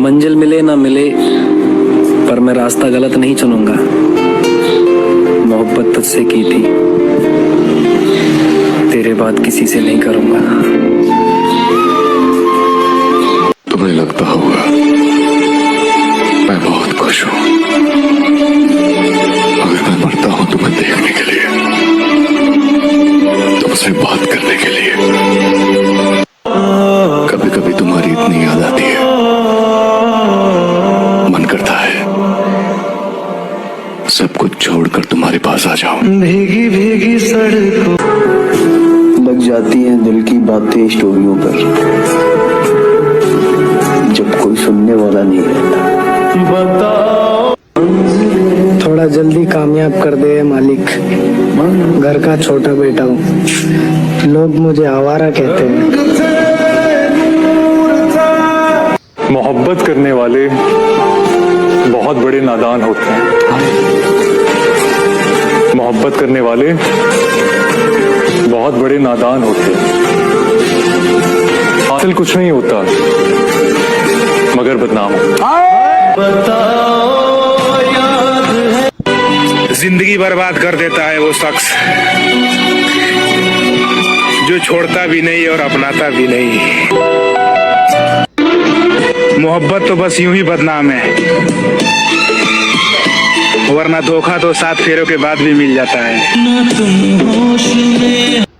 मंजिल मिले ना मिले, पर मैं रास्ता गलत नहीं चुनूंगा। मोहब्बत तुझसे की थी, तेरे बाद किसी से नहीं करूंगा। तुम्हें लगता होगा मैं बहुत खुश हूँ, अगर मैं मरता हूँ तुम्हें देखने के लिए, तुमसे बात करने के लिए। कभी कभी तुम्हारी इतनी याद आती है, मन करता है सब कुछ छोड़कर तुम्हारे पास आ जाऊं। भीगी भीगी सड़कों लग जाती हैं दिल की बातें स्टोरियों पर, जब कोई सुनने वाला नहीं रहता। बताओ थोड़ा जल्दी कामयाब कर दे मालिक, घर का छोटा बेटा हूँ, लोग मुझे आवारा कहते हैं। मोहब्बत करने वाले बहुत बड़े नादान होते हैं। मोहब्बत करने वाले बहुत बड़े नादान होते हैं। हासिल कुछ नहीं होता मगर बदनाम हो। जिंदगी बर्बाद कर देता है वो शख्स जो छोड़ता भी नहीं और अपनाता भी नहीं। मोहब्बत तो बस यूं ही बदनाम है, वरना धोखा तो 7 फेरों के बाद भी मिल जाता है।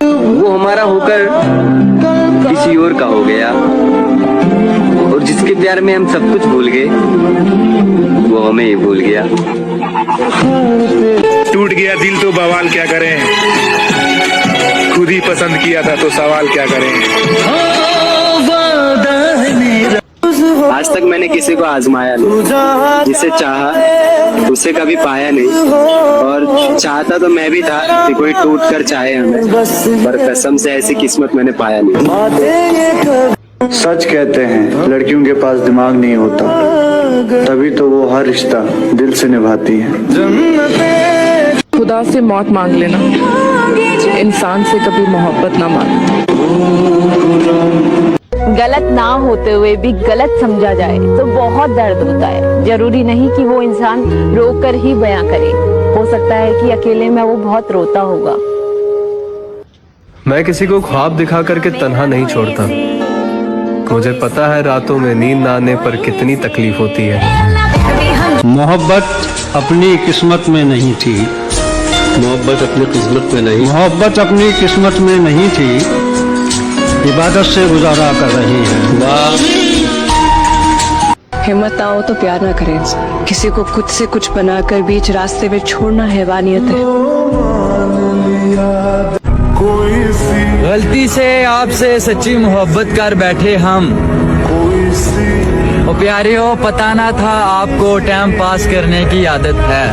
वो हमारा होकर किसी और का हो गया, और जिसके प्यार में हम सब कुछ भूल गए वो हमें ही भूल गया। टूट गया दिल तो बवाल क्या करें, खुद ही पसंद किया था तो सवाल क्या करें। आज तक मैंने किसी को आजमाया नहीं, जिसे चाहा उसे कभी पाया नहीं, और चाहता तो मैं भी था कि कोई टूट कर चाहे हमें, पर कसम से ऐसी किस्मत मैंने पाया नहीं। सच कहते हैं लड़कियों के पास दिमाग नहीं होता, तभी तो वो हर रिश्ता दिल से निभाती है। खुदा से मौत मांग लेना, इंसान से कभी मोहब्बत ना मांगना। गलत ना होते हुए भी गलत समझा जाए तो बहुत दर्द होता है। जरूरी नहीं कि वो इंसान रोकर ही बयां करे, हो सकता है कि अकेले में वो बहुत रोता होगा। मैं किसी को ख्वाब दिखा करके तन्हा नहीं छोड़ता, मुझे पता है रातों में नींद ना आने पर कितनी तकलीफ होती है। मोहब्बत अपनी किस्मत में नहीं थी, मोहब्बत अपनी किस्मत में नहीं, मोहब्बत अपनी किस्मत में नहीं थी, इबादत से गुजारा कर रही है। हिम्मत ना हो तो प्यार ना करें, किसी को खुद से कुछ बनाकर बीच रास्ते में छोड़ना हैवानियत है। गलती से आपसे सच्ची मोहब्बत कर बैठे हम, ओ प्यारे हो पता ना था आपको टाइम पास करने की आदत है।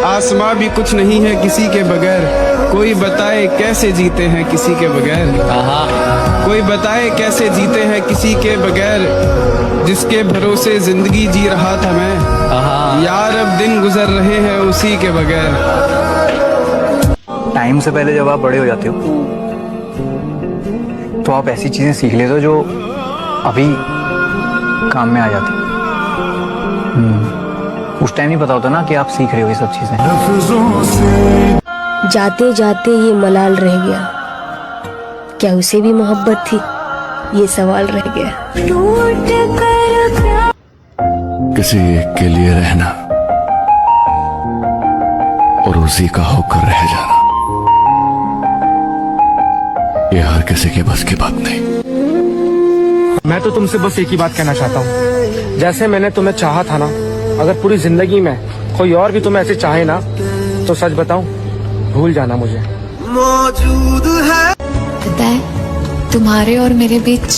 आसमां भी कुछ नहीं है किसी के बगैर, कोई बताए कैसे जीते हैं किसी के बगैर। कोई बताए कैसे जीते हैं किसी के बगैर, जिसके भरोसे जिंदगी जी रहा था मैं, यार अब दिन गुजर रहे हैं उसी के बगैर। टाइम से पहले जब आप बड़े हो जाते हो तो आप ऐसी चीजें सीख लेते हो जो अभी काम में आ जाती। उस टाइम नहीं पता होता ना कि आप सीख रहे हो ये सब चीजें। जाते जाते ये मलाल रह गया, क्या उसे भी मोहब्बत थी, ये सवाल रह गया। किसी एक के लिए रहना और उसी का होकर रह जाना, ये हर किसी के बस की बात नहीं। मैं तो तुमसे बस एक ही बात कहना चाहता हूँ, जैसे मैंने तुम्हें चाहा था ना, अगर पूरी जिंदगी में कोई और भी तुम्हें ऐसे चाहे ना, तो सच बताऊं भूल जाना मुझे। मौजूद है पता है, तुम्हारे और मेरे बीच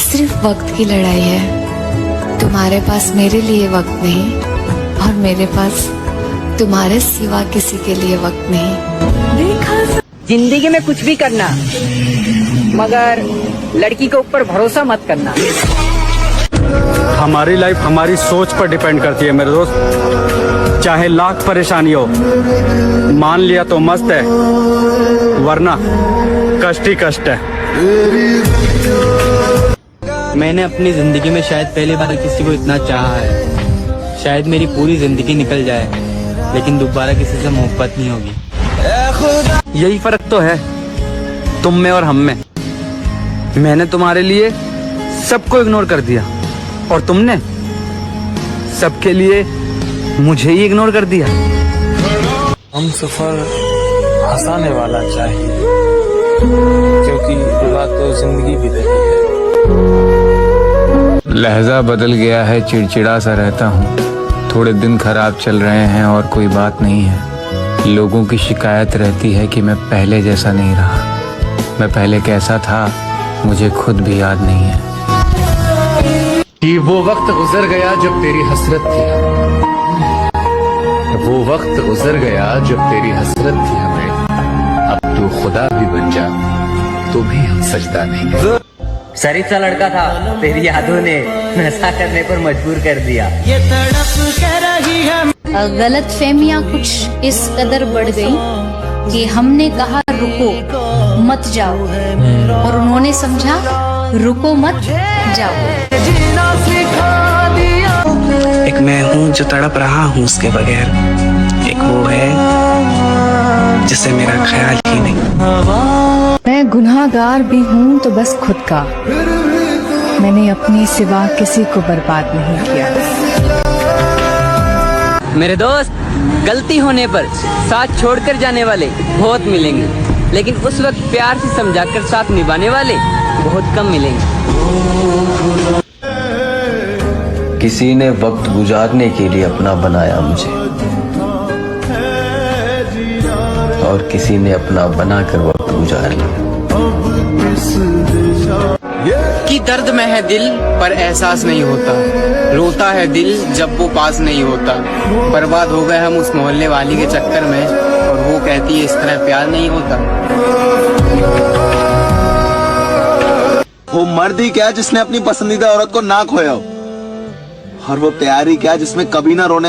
सिर्फ वक्त की लड़ाई है। तुम्हारे पास मेरे लिए वक्त नहीं, और मेरे पास तुम्हारे सिवा किसी के लिए वक्त नहीं। जिंदगी में कुछ भी करना, मगर लड़की के ऊपर भरोसा मत करना। हमारी लाइफ हमारी सोच पर डिपेंड करती है मेरे दोस्त, चाहे लाख परेशानी हो, मान लिया तो मस्त है, वरना कष्ट ही कष्ट है। मैंने अपनी जिंदगी में शायद पहली बार किसी को इतना चाहा है। शायद मेरी पूरी जिंदगी निकल जाए, लेकिन दोबारा किसी से मोहब्बत नहीं होगी। यही फर्क तो है तुम में और हम में। मैंने तुम्हारे लिए सबको इग्नोर कर दिया और तुमने सबके लिए मुझे ही इग्नोर कर दिया। हम सफर हंसाने वाला चाहिए, क्योंकि रुला तो जिंदगी भी रही है। लहजा बदल गया है, चिड़चिड़ा सा रहता हूँ। थोड़े दिन खराब चल रहे हैं और कोई बात नहीं है। लोगों की शिकायत रहती है कि मैं पहले जैसा नहीं रहा। मैं पहले कैसा था मुझे खुद भी याद नहीं है। कि वो वक्त गुजर गया जब तेरी हसरत थी, वो वक्त गुजर गया जब तेरी हसरत थी हमें। अब तू खुदा भी बन जा तो भी हम सजदा नहीं कर। शरीफ सा लड़का था, तेरी यादों ने नशा करने पर मजबूर कर दिया। गलत फहमियाँ कुछ इस कदर बढ़ गई कि हमने कहा रुको मत जाओ, और उन्होंने समझा रुको मत जाओ। एक मैं हूँ जो तड़प रहा हूँ उसके बगैर, एक वो है जिसे मेरा ख्याल ही नहीं। मैं गुनाहगार भी हूँ तो बस खुद का, मैंने अपनी सिवा किसी को बर्बाद नहीं किया। मेरे दोस्त, गलती होने पर साथ छोड़कर जाने वाले बहुत मिलेंगे, लेकिन उस वक्त प्यार से समझाकर साथ निभाने वाले बहुत कम मिलेंगे। किसी ने वक्त गुजारने के लिए अपना बनाया मुझे, और किसी ने अपना बनाकर वक्त गुजार लिया। कि दर्द में है दिल पर एहसास नहीं होता, रोता है दिल जब वो पास नहीं होता। बर्बाद हो गए हम उस मोहल्ले वाली के चक्कर में, और वो कहती है इस तरह प्यार नहीं होता। वो मर्द ही क्या जिसने अपनी पसंदीदा औरत को ना खोया हो, और वो प्यार ही क्या जिसमें कभी ना रोने